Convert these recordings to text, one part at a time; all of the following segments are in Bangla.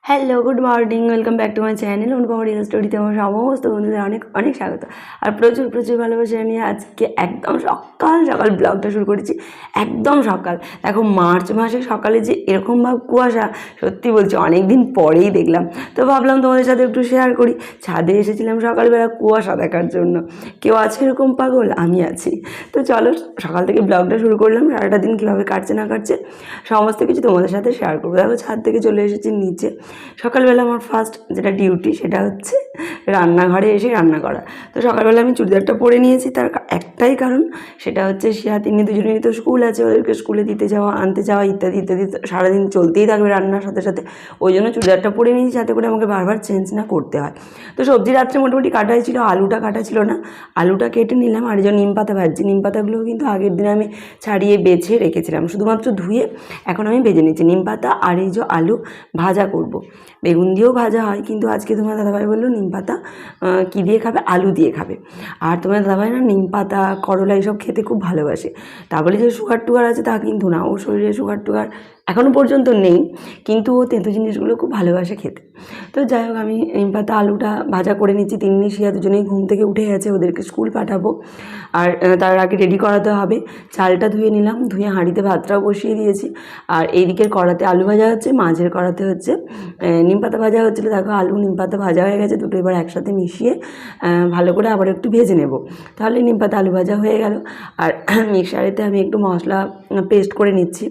Hello, good morning, welcome back to my channel Anupama real স্টোরিতে আমার সমস্ত বন্ধুদের অনেক অনেক স্বাগত। আর প্রচুর প্রচুর ভালোবাসা নিয়ে আজকে একদম সকাল সকাল ব্লগটা শুরু করেছি। একদম সকাল, দেখো মার্চ মাসে সকালে যে এরকমভাবে কুয়াশা, সত্যি বলছি অনেক দিন পরেই দেখলাম। তো ভাবলাম তোমাদের সাথে একটু শেয়ার করি। ছাদে এসেছিলাম সকালবেলা কুয়াশা দেখার জন্য। কেউ আছে এরকম পাগল? আমি আছি। তো চলো সকাল থেকে ব্লগটা শুরু করলাম। সারাটা দিন কীভাবে কাটছে না কাটছে সমস্ত কিছু তোমাদের সাথে শেয়ার করবো। দেখো ছাদ থেকে চলে এসেছি নিচে। সকালবেলা আমার ফার্স্ট যেটা ডিউটি সেটা হচ্ছে রান্নাঘরে এসে রান্না করা। তো সকালবেলা আমি চুড়িদারটা পরে নিয়েছি, তার একটাই কারণ, সেটা হচ্ছে তিনি দুজনেরই তো স্কুল আছে, ওদেরকে স্কুলে দিতে যাওয়া, আনতে যাওয়া ইত্যাদি ইত্যাদি সারাদিন চলতেই থাকবে রান্নার সাথে সাথে। ওই জন্য চুড়িদারটা পরে নিয়েছি যাতে করে আমাকে বারবার চেঞ্জ না করতে হয়। তো সবজি রাত্রে মোটামুটি কাটাই ছিল, আলুটা কাটা ছিল না, আলুটা কেটে নিলাম। আর এই যে নিম পাতা ভাজছি, নিম পাতাগুলোও কিন্তু আগের দিন আমি ছাড়িয়ে বেছে রেখেছিলাম, শুধুমাত্র ধুয়ে এখন আমি ভেজে নিচ্ছি। নিম পাতা আর এই যে আলু ভাজা করব। বেগুন দিয়েও ভাজা হয়, কিন্তু আজকে তোমার দাদাভাই বললো নিম পাতা কী দিয়ে খাবে, আলু দিয়ে খাবে। আর তোমার দাদাভাই না নিম পাতা করলা এইসব খেতে খুব ভালোবাসে। তা বলে যে সুগার টুগার আছে তা কিন্তু না, ওর শরীরে সুগার টুগার এখনও পর্যন্ত নেই, কিন্তু ও তেঁতো জিনিসগুলো খুব ভালোবাসে খেতে। তো যাই হোক, আমি নিম পাতা আলুটা ভাজা করে নিচ্ছি। তিন্নি শিয়া দুজনেই ঘুম থেকে উঠে গেছে, ওদেরকে স্কুল পাঠাবো। আর তার আগে রেডি করাতে হবে। চালটা ধুয়ে নিলাম, ধুয়ে হাঁড়িতে ভাতটাও বসিয়ে দিয়েছি। আর এই দিকের কড়াতে আলু ভাজা হচ্ছে, মাঝের কড়াতে হচ্ছে নিম পাতা ভাজা হচ্ছিলো। দেখো আলু নিম পাতা ভাজা হয়ে গেছে, দুটো এবার একসাথে মিশিয়ে ভালো করে আবার একটু ভেজে নেব, তাহলে নিম পাতা আলু ভাজা হয়ে গেল। আর মিক্সারেতে আমি একটু মশলা পেস্ট করে নিচ্ছি।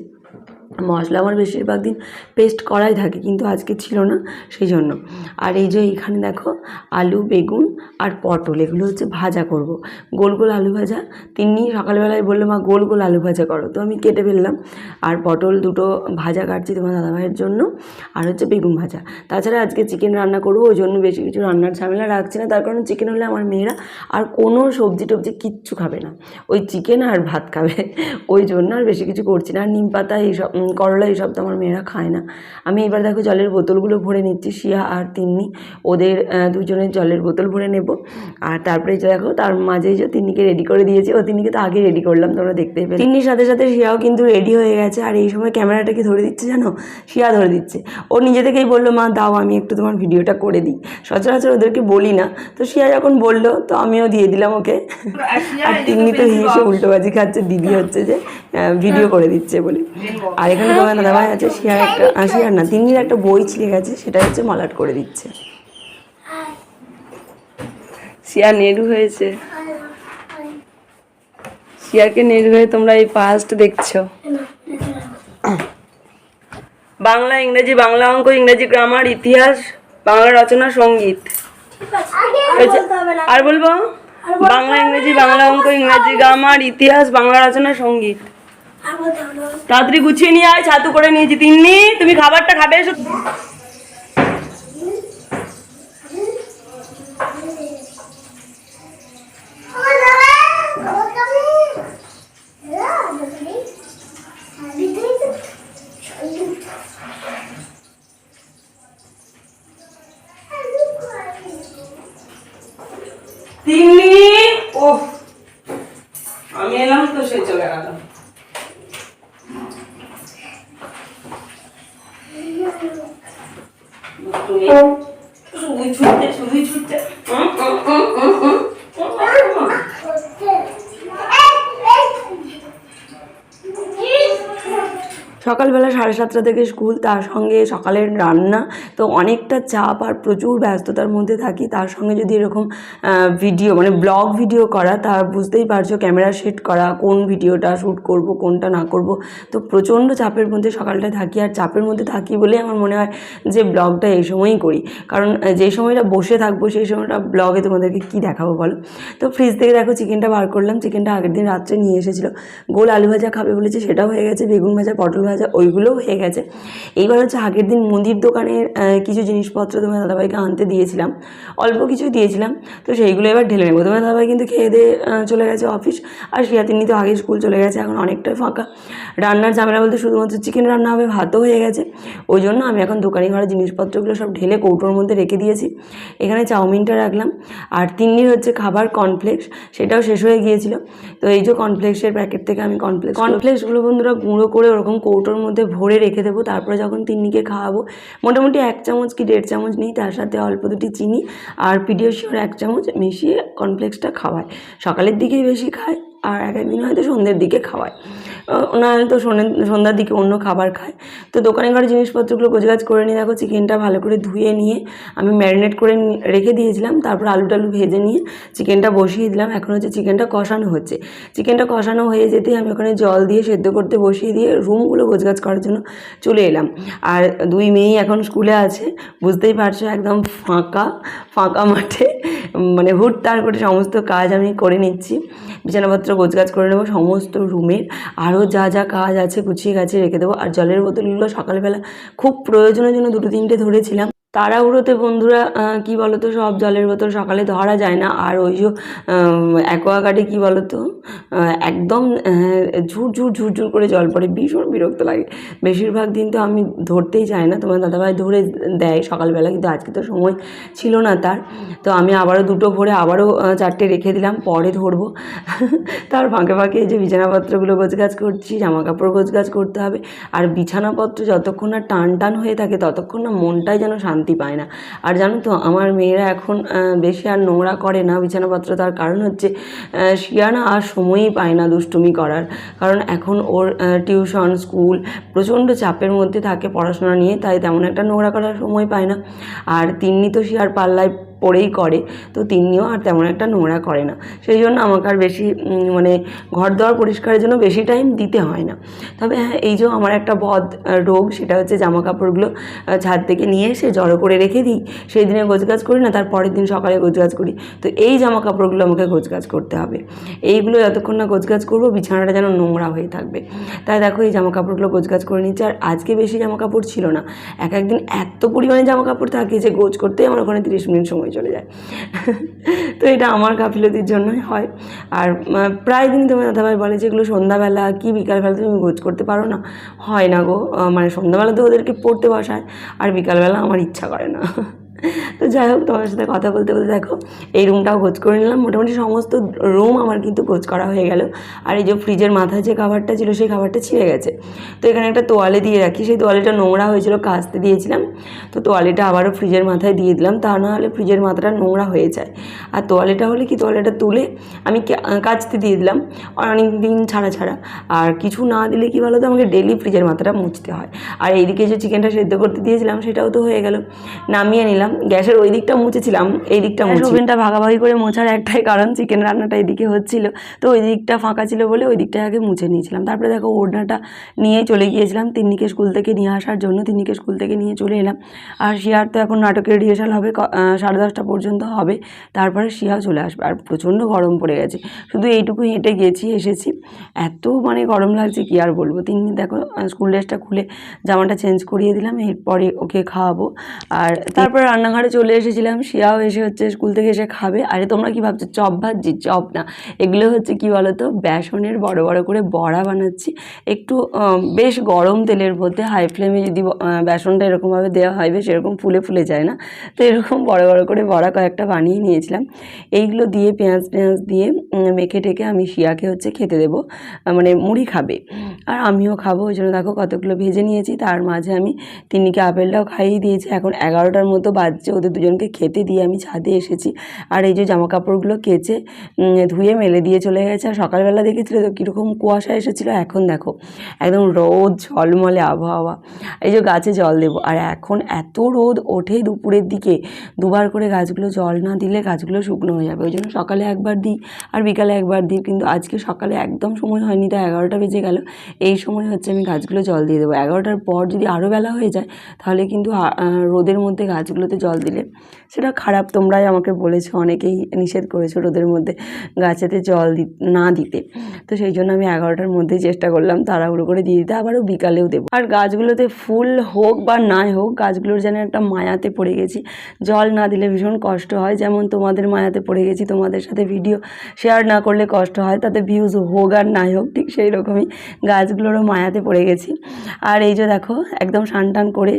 মশলা আমার বেশিরভাগ দিন পেস্ট করাই থাকে, কিন্তু আজকে ছিল না, সেই জন্য। আর এই যে এইখানে দেখো আলু, বেগুন আর পটল এগুলো হচ্ছে ভাজা করব, গোল গোল আলু ভাজা। তিন্নি সকালবেলায় বললো মা গোল গোল আলু ভাজা করো, তো আমি কেটে ফেললাম। আর পটল দুটো ভাজা কাটছি তোমার দাদাভাইয়ের জন্য, আর হচ্ছে বেগুন ভাজা। তাছাড়া আজকে চিকেন রান্না করবো, ওই জন্য বেশি কিছু রান্নার ঝামেলা রাখছি না। তার কারণ চিকেন হলে আমার মেয়েরা আর কোনো সবজি টবজি কিচ্ছু খাবে না, ওই চিকেন আর ভাত খাবে, ওই জন্য আর বেশি কিছু করছি না। আর নিম পাতা এইসব, করলা এইসব তো আমার মেয়েরা খায় না। আমি এবার দেখো জলের বোতলগুলো ভরে নিচ্ছি, শিয়া আর তিন্নি, ওদের দুজনের জলের বোতল ভরে নেব। আর তারপরে যে দেখো তার মাঝে যে তিন্নিকে রেডি করে দিয়েছি, ও তিন্নিকে তো আগে রেডি করলাম, তোমরা দেখতেই পেলে। তিন্নির সাথে সাথে শিয়াও কিন্তু রেডি হয়ে গেছে। আর এই সময় ক্যামেরাটাকে ধরে দিচ্ছে জানো, শিয়া ধরে দিচ্ছে। ও নিজে থেকেই বললো মা দাও আমি একটু তোমার ভিডিওটা করে দিই, সচরাচর ওদেরকে বলি না। তো শিয়া যখন বললো তো আমিও দিয়ে দিলাম ওকে। আর তিন্নি তো হেসে উল্টোবাজি খাচ্ছে, দিদি হচ্ছে যে ভিডিও করে দিচ্ছে বলে। আর এখানে তোমার দাদাভাই আছে, শিয়ার একটা, শিয়ার না তিন্নির একটা বই ছিঁড়ে গেছে, সেটা হচ্ছে মলাট করে দিচ্ছে। শিয়া নেড়ু হয়েছে, শিয়াকে নেড়ু হয়ে তোমরা এই ফার্স্ট দেখছো। বাংলা, ইংরেজি, বাংলা অঙ্ক, ইংরেজি গ্রামার, ইতিহাস, বাংলা রচনা, সঙ্গীত। আর বলবো বাংলা, ইংরেজি, বাংলা অঙ্ক, ইংরেজি গ্রামার, ইতিহাস, বাংলা রচনা, সঙ্গীত। তাড়াতাড়ি গুছিয়ে নিয়ে আয়, ছাতু করে নিয়েছি। তিন্নি তুমি খাবারটা খাবে এসো। তিন্নি ও আমি এলাম তো সে চলে গেল। শুধুই ছুটছে, শুধুই ছুটছে। সকালবেলা 7:30 থেকে স্কুল, তার সঙ্গে সকালের রান্না, তো অনেকটা চাপ আর প্রচুর ব্যস্ততার মধ্যে থাকি। তার সঙ্গে যদি এরকম ভিডিও মানে ব্লগ ভিডিও করা, তা বুঝতেই পারছো, ক্যামেরা সেট করা, কোন ভিডিওটা শ্যুট করব কোনটা না করব, তো প্রচণ্ড চাপের মধ্যে সকালটায় থাকি। আর চাপের মধ্যে থাকি বলে আমার মনে হয় যে ব্লগটা এই সময়ই করি, কারণ যে সময়টা বসে থাকবো সেই সময়টা ব্লগে তোমাদেরকে কী দেখাবো বলো। তো ফ্রিজ থেকে দেখো চিকেনটা বার করলাম। চিকেনটা আগের দিন রাত্রে নিয়ে এসেছিলো। গোল আলু ভাজা খাবে বলেছে, সেটাও হয়ে গেছে। বেগুন ভাজা, পটল ভাজা ওইগুলোও হয়ে গেছে। এইবার হচ্ছে আগের দিন মুদির দোকানের কিছু জিনিসপত্র তোমার দাদাভাইকে আনতে দিয়েছিলাম, অল্প কিছুই দিয়েছিলাম, তো সেইগুলো এবার ঢেলে নেবো। তোমার দাদাভাই কিন্তু খেয়ে দিয়ে চলে গেছে অফিস। আর শিয়া তিন্নি তো আগে স্কুল চলে গেছে, এখন অনেকটা ফাঁকা। রান্নার ঝামেলা বলতে শুধুমাত্র চিকেন রান্না হবে, ভাতও হয়ে গেছে। ওই জন্য আমি এখন দোকানি ঘরে জিনিসপত্রগুলো সব ঢেলে কৌটোর মধ্যে রেখে দিয়েছি। এখানে চাউমিনটা রাখলাম। আর তিন্নির হচ্ছে খাবার কর্নফ্লেক্স, সেটাও শেষ হয়ে গিয়েছিল। তো এই যে কর্নফ্লেক্সের প্যাকেট থেকে আমি কর্নফ্লেক্সগুলো বন্ধুরা গুঁড়ো করে ওরকম কৌটো কৌটোর মধ্যে ভরে রেখে দেবো। তারপরে যখন তিন্নিকে খাওয়াবো মোটামুটি 1 চামচ কি 1.5 চামচ নিই, তার সাথে অল্প দুটি চিনি আর পিডিয়াশিওর 1 চামচ মিশিয়ে কর্নফ্লেক্সটা খাওয়ায়। সকালের দিকেই বেশি খায় আর এক একদিন হয়তো সন্ধ্যের দিকে খাওয়ায়, নাহলে তো সন্ধ্যার দিকে অন্য খাবার খায়। তো দোকানে ঘরে জিনিসপত্রগুলো গোছগাছ করে নিয়ে দেখো চিকেনটা ভালো করে ধুয়ে নিয়ে আমি ম্যারিনেট করে রেখে দিয়েছিলাম। তারপর আলু টালু ভেজে নিয়ে চিকেনটা বসিয়ে দিলাম। এখন হচ্ছে চিকেনটা কষানো হচ্ছে। চিকেনটা কষানো হয়ে যেতেই আমি ওখানে জল দিয়ে সেদ্ধ করতে বসিয়ে দিয়ে রুমগুলো গোছগাছ করার জন্য চলে এলাম। আর 2 মেয়েই এখন স্কুলে আছে, বুঝতেই পারছো একদম ফাঁকা ফাঁকা মাঠে মানে হুড়তাড় করে সমস্ত কাজ আমি করে নিচ্ছি। বিছানাপত্র গোছগাছ করে নেবো, সমস্ত রুমের আরও যা যা কাজ আছে গুছিয়ে গাছিয়ে রেখে দেবো। আর জলের বোতলগুলো সকালবেলা খুব প্রয়োজনের জন্য 2-3টে ধরেছিলাম। তাড়াহুড়োতে বন্ধুরা কী বলো তো, সব জলের বোতল সকালে ধরা যায় না। আর ওই যে অ্যাকোয়াগার্ডে কী বলো তো একদম ঝুরঝুর করে জল পড়ে, ভীষণ বিরক্ত লাগে। বেশিরভাগ দিন তো আমি ধরতেই চাই না, তোমার দাদাভাই ধরে দেয় সকালবেলা, কিন্তু আজকে তো সময় ছিল না তার। তো আমি আবারও 2টো ভরে আবারও 4টে রেখে দিলাম, পরে ধরবো। তার ফাঁকে ফাঁকে এই যে বিছানাপত্রগুলো গোছগাছ করছি, জামাকাপড় গোছগাছ করতে হবে। আর বিছানাপত্র যতক্ষণ না টান হয়ে থাকে ততক্ষণ না মনটাই যেন শান্তি পায় না। আর জানো তো আমার মেয়েরা এখন বেশি আর নোংরা করে না বিছানাপত্র, তার কারণ হচ্ছে শিয়া না আর সময়ই পায় না দুষ্টুমি করার। কারণ এখন ওর টিউশন স্কুল প্রচণ্ড চাপের মধ্যে থাকে পড়াশোনা নিয়ে, তাই তেমন একটা নোংরা করার সময় পায় না। আর তিন্নি তো শিয়ার পাল্লায় পড়েই করে, তো তিনিও আর তেমন একটা নোংরা করে না। সেই জন্য আমাকে আর বেশি মানে ঘর দোয়ার পরিষ্কারের জন্য বেশি টাইম দিতে হয় না। তবে হ্যাঁ, এই যে আমার একটা বদ রোগ, সেটা হচ্ছে জামা কাপড়গুলো ছাদ থেকে নিয়ে এসে জড়ো করে রেখে দিই, সেই দিনে গোছগাছ করি না, তার পরের দিন সকালে গোছগাছ করি। তো এই জামা কাপড়গুলো আমাকে গোছগাছ করতে হবে। এইগুলো যতক্ষণ না গোছগাছ করবো বিছানাটা যেন নোংরা হয়ে থাকবে। তাই দেখো এই জামা কাপড়গুলো গোছগাছ করে নিচ্ছি। আর আজকে বেশি জামা কাপড় ছিল না, এক একদিন এত পরিমাণে জামা কাপড় থাকে যে গোছ করতেই আমার ওখানে 30 মিনিট সময় চলে যায়। তো এটা আমার গাফিলতির জন্যই হয়। আর প্রায় দিনই তোমার দাদাভাই বলে যে এগুলো সন্ধ্যাবেলা কি বিকালবেলা তুমি গোছ করতে পারো না। হয় না গো, মানে সন্ধ্যাবেলা তো ওদেরকে পড়তে বসায়, আর বিকালবেলা আমার ইচ্ছা করে না। তো যাই হোক, তোমার সাথে কথা বলতে বলতে দেখো এই রুমটাও গোছ করে নিলাম। মোটামুটি সমস্ত রুম আমার কিন্তু গোছ করা হয়ে গেল। আর এই যে ফ্রিজের মাথায় যে খাবারটা ছিল সেই খাবারটা ছিঁড়ে গেছে, তো এখানে একটা তোয়ালে দিয়ে রাখি। সেই তোয়ালেটা নোংরা হয়েছিল, কাচতে দিয়েছিলাম, তো তোয়ালেটা আবারও ফ্রিজের মাথায় দিয়ে দিলাম, তা না হলে ফ্রিজের মাথাটা নোংরা হয়ে যায়। আর তোয়ালেটা হলে কি, তোয়ালেটা তুলে আমি কাচতে দিয়ে দিলাম অনেক দিন ছাড়া। আর কিছু না দিলে কি বলো তো, আমাকে ডেলি ফ্রিজের মাথাটা মুছতে হয়। আর এইদিকে যে চিকেনটা সেদ্ধ করতে দিয়েছিলাম সেটাও তো হয়ে গেল, নামিয়ে নিলাম। গ্যাসের ওই দিকটা মুছেছিলাম, এই দিকটা ওভেনটা ভাগাভাগি করে মোছার একটাই কারণ, চিকেন রান্নাটা এদিকে হচ্ছিল, তো ওই দিকটা ফাঁকা ছিল বলে ওই দিকটা আগে মুছে নিয়েছিলাম। তারপরে দেখো ওড়নাটা নিয়ে চলে গিয়েছিলাম তিন্নিকে স্কুল থেকে নিয়ে আসার জন্য। তিন্নিকে স্কুল থেকে নিয়ে চলে এলাম। আর শিয়ার তো এখন নাটকের রিহার্সাল হবে 10:30 পর্যন্ত হবে, তারপরে শিয়াও চলে আসবে। আর প্রচণ্ড গরম পড়ে গেছে, শুধু এইটুকু হেঁটে এসেছি, এত মানে গরম লাগছে কি আর বলবো। তিন্নি দেখো স্কুল ড্রেসটা খুলে জামাটা চেঞ্জ করিয়ে দিলাম, এরপরে ওকে খাওয়াবো। আর তারপরে রান্নাঘরে চলে এসেছিলাম, শিয়াও এসে হচ্ছে স্কুল থেকে এসে খাবে। আরে তোমরা কি ভাবছো চপ ভাজছি? চপ না, এগুলো হচ্ছে কি বলো তো, বেসনের বড় বড় করে বড়া বানাচ্ছি। একটু বেশ গরম তেলের মধ্যে হাই ফ্লেমে যদি বেসনটা এরকমভাবে দেওয়া হয়, বেশ এরকম ফুলে যায় না, তো এরকম বড় বড় করে বড়া কয়েকটা বানিয়ে নিয়েছিলাম। এইগুলো দিয়ে পেঁয়াজ দিয়ে মেখে টেকে আমি শিয়াকে হচ্ছে খেতে দেবো, মানে মুড়ি খাবে আর আমিও খাবো, ওই জন্য দেখো কতগুলো ভেজে নিয়েছি। তার মাঝে আমি তিন্নিকে আপেলটাও খাইয়ে দিয়েছি। এখন 11টার মতো বাজছে, ওদের দুজনকে খেতে দিয়ে আমি ছাদে এসেছি। আর এই যে জামা কাপড়গুলো কেচে ধুয়ে মেলে দিয়ে চলে গেছে। আর সকালবেলা দেখেছিলে তো কীরকম কুয়াশা এসেছিলো, এখন দেখো একদম রোদ ঝলমলে আবহাওয়া। এই যে গাছে জল দেবো, আর এখন এত রোদ ওঠে দুপুরের দিকে, দুবার করে গাছগুলো জল না দিলে গাছগুলো শুকনো হয়ে যাবে, ওই জন্য সকালে একবার দিই আর বিকালে একবার দিই। কিন্তু আজকে সকালে একদম সময় হয়নি, তাই 11টা বেজে গেল। এই সময় হচ্ছে আমি গাছগুলো জল দিয়ে দেবো। 11টার পর যদি আরও বেলা হয়ে যায় তাহলে কিন্তু রোদের মধ্যে গাছগুলোতে জল দিলে সেটা খারাপ। তোমরাই আমাকে বলেছো, অনেকেই নিষেধ করেছো রোদের মধ্যে গাছেতে জল না দিতে, তো সেই জন্য আমি 11টার মধ্যেই চেষ্টা করলাম তাড়াহুড়ো করে দিয়ে দিতে, আবারও বিকালেও দেবো। আর গাছগুলোতে ফুল হোক বা নাই হোক, গাছগুলোর যেন একটা মায়াতে পড়ে গেছি, জল না দিলে ভীষণ কষ্ট হয়। যেমন তোমাদের মায়াতে পড়ে গেছি, তোমাদের সাথে ভিডিও শেয়ার না করলে কষ্ট হয়, তাতে ভিউজ হোক আর নাই হোক, ঠিক সেই রকমই গাছগুলোরও মায়াতে পড়ে গেছি। আর এই যে দেখো একদম স্নান টান করে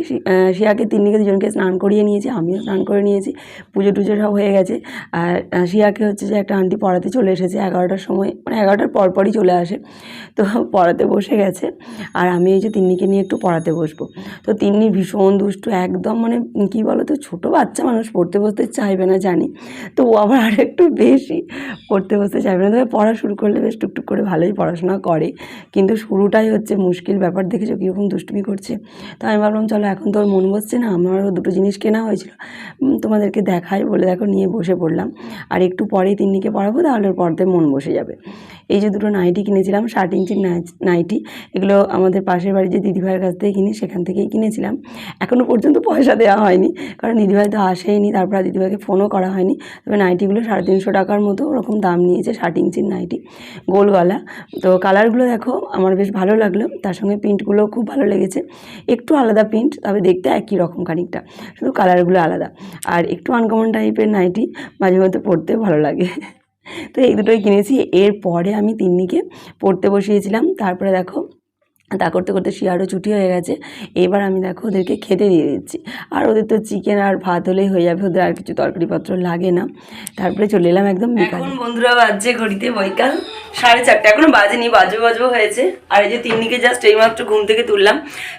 শিয়াকে তিন্নিকে দুজনকে স্নান করিয়ে নিয়েছি। আমিও স্নান করে নিয়েছি, পুজো টুজো সব হয়ে গেছে। আর শিয়াকে হচ্ছে যে একটা আন্টি পড়াতে চলে এসেছে 11টার সময়, মানে 11টার পরপরই চলে আসে, তো পড়াতে বসে গেছে। আর আমি এই যে তিন্নিকে নিয়ে একটু পড়াতে বসবো। তো তিন্নি ভীষণ দুষ্টু একদম, মানে কী বলো তো, ছোটো বাচ্চা মানুষ পড়তে বসতে চাইবে না জানি, তো ও আবার আর একটু বেশি পড়তে বসতে চাইবে না। তবে পড়া শুরু করলে বেশ টুকটুক করে ভালোই পড়াশোনা করে, কিন্তু শুরুটাই হচ্ছে মুশকিল ব্যাপার। দেখেছো কীরকম দুষ্টুমি করছে। তো আমি ভাবলাম চলো, এখন তো ওর মন বসছে না, আমারও দুটো জিনিস কেনা হয়েছিল, তোমাদেরকে দেখাই বলে দেখো নিয়ে বসে পড়লাম। আর একটু পরেই তিন্নিকে পড়াবো, তাহলে ওর পড়তে মন বসে যাবে। এই যে দুটো নাইটি কিনেছিলাম, 60 ইঞ্চির নাইটি, এগুলো আমাদের পাশের বাড়ির যে দিদিভাইয়ের কাছ থেকে কিনি, সেখান থেকেই কিনেছিলাম। এখনও পর্যন্ত পয়সা দেওয়া হয়নি, কারণ দিদিভাই তো আসেইনি, তারপর আর দিদিভাইকে ফোনও করা হয়নি। তবে নাইটিগুলো 350 টাকার মতো ওরকম দাম নিয়েছে, 60 ইঞ্চির নাইটি, গোল গলা। তো কালারগুলো দেখো আমার বেশ ভালো লাগলো, তার সঙ্গে প্রিন্টগুলোও খুব ভালো লেগেছে। একটু আলাদা প্রিন্ট, তবে দেখতে একই রকম খানিকটা, শুধু কালারগুলো আলাদা। আর একটু আনকমন টাইপের নাইটি, মাঝে মধ্যে পরতেও ভালো লাগে। তো এই দুটোই কিনেছি। এরপরে আমি তিন্নিকে পড়তে বসিয়েছিলাম। তারপরে দেখো তা করতে করতে শিয়ারও ছুটি হয়ে গেছে। এবার আমি দেখো ওদেরকে খেতে দিয়ে দিচ্ছি। আর ওদের তো চিকেন আর ভাত হলেই হয়ে যাবে, ওদের আর কিছু তরকারিপত্র লাগে না। তারপরে চলে এলাম একদম বিকালে। এখন বন্ধুরা বাজছে ঘড়িতে বৈকাল 4:30, এখনো বাজেনি, বাজবো হয়েছে। আর এই যে তিন্নিকে জাস্ট এইমাত্র ঘুম থেকে তুললাম।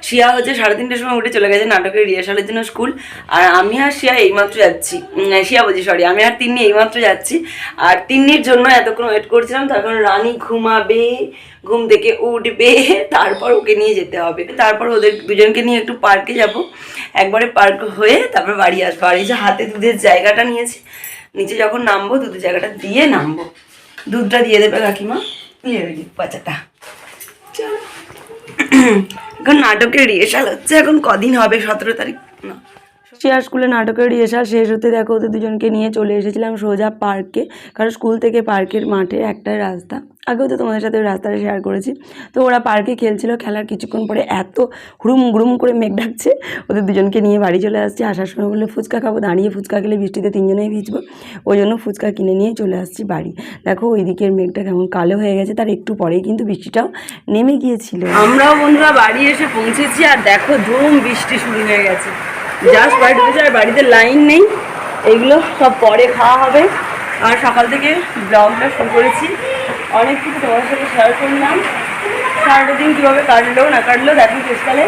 শিয়া হচ্ছে 3:30টার সময় উঠে চলে গেছে নাটকের রিহার্সালের জন্য স্কুল। আর আমি আর শিয়া এইমাত্র যাচ্ছি, শিয়া বলছি সরি, আমি আর তিন্নি এইমাত্র যাচ্ছি। আর তিন্নির জন্য এতক্ষণ ওয়েট করছিলাম, তারপর রানী ঘুমাবে, ঘুম থেকে উঠবে, তারপর ওকে নিয়ে যেতে হবে। তারপর ওদের দুজনকে নিয়ে একটু পার্কে যাব, একবারে পার্ক হয়ে তারপর বাড়ি আসবো। আর এই যে হাতে দুধের জায়গাটা নিয়েছি, নিচে যখন নামবো দুধের জায়গাটা দিয়ে নামবো। দুধটা দিয়ে দেবে কাকিমা, দিয়ে দেবে বাচ্চাটা। চলো, এখন নাটকের রিহার্সাল হচ্ছে, এখন কদিন হবে, 17 তারিখ না, শিয়ার স্কুলে নাটকের রিহার্সাল শেষ হতে দেখো ওদের দুজনকে নিয়ে চলে এসেছিলাম সোজা পার্কে। কারণ স্কুল থেকে পার্কের মাঠে একটাই রাস্তা, আগেও তো তোমাদের সাথে ওই রাস্তাটা শেয়ার করেছি। তো ওরা পার্কে খেলছিল, খেলার কিছুক্ষণ পরে এত হুড়ুম গুড়ুম করে মেঘ ডাকছে, ওদের দুজনকে নিয়ে বাড়ি চলে আসছি। আসার সময় বললে ফুচকা খাবো, দাঁড়িয়ে ফুচকা খেলে বৃষ্টিতে তিনজনেই ভিজবো, ওই জন্য ফুচকা কিনে নিয়ে চলে আসছি বাড়ি। দেখো ওই দিকের মেঘটা কেমন কালো হয়ে গেছে, তার একটু পরেই কিন্তু বৃষ্টিটাও নেমে গিয়েছিল। আমরাও বন্ধুরা বাড়ি এসে পৌঁছেছি, আর দেখো ধুম বৃষ্টি শুরু হয়ে গেছে। জাস্ট বাড়ি ঢুকেছে, আর বাড়িতে লাইন নেই, এগুলো সব পরে খাওয়া হবে। আর সকাল থেকে ব্লগটা শুরু করেছি, অনেক কিছু তোমার সাথে শেয়ার করলাম। সারাটা দিন কীভাবে কাটলো না কাটলো দেখো। শেষকালে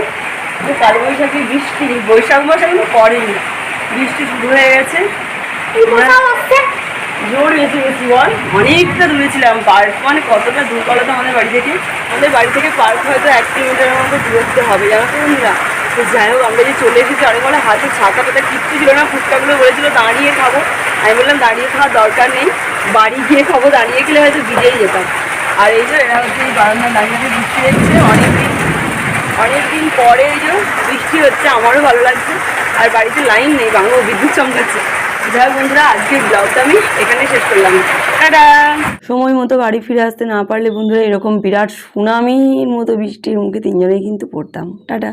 যে কালবৈশাখী বৃষ্টি, বৈশাখ মাস এখনো পড়েনি, বৃষ্টি শুরু হয়ে গেছে, জোর বেশি বল। অনেকটা দূরে ছিলাম, পার্ক মানে কতটা দূর বলো তো আমাদের বাড়ি থেকে? আমাদের বাড়ি থেকে পার্ক হয়তো 1 কিলোমিটারের মতো দূরত্ব হবে, জানো তো বন্ধুরা। তো যাই হোক, আমরা যে চলে এসেছি, অনেক বলে হাতে ছাতা পাতা কিচ্ছু ছিল না, ফুচকাগুলো বলেছিল দাঁড়িয়ে খাবো। আমি বললাম দাঁড়িয়ে খাওয়ার দরকার নেই, বাড়ি গিয়ে খাবো, দাঁড়িয়ে গেলে হয়তো ভিজেই যেতাম। আর এই যে এরা হচ্ছে এই বারান্দা দাঁড়িয়ে বৃষ্টি হচ্ছে, অনেকদিন পরে এই যে বৃষ্টি হচ্ছে, আমারও ভালো লাগছে। আর বাড়িতে লাইন নেই, বাংলা বিদ্যুৎ চমকাচ্ছে। যাই হোক বন্ধুরা, আজকের ব্লগটা আমি এখানে শেষ করলাম। টাটা। সময় মতো বাড়ি ফিরে আসতে না পারলে বন্ধুরা এরকম বিরাট সুনামির মতো বৃষ্টির মুখে তিনজনেই কিন্তু পড়তাম। টাটা।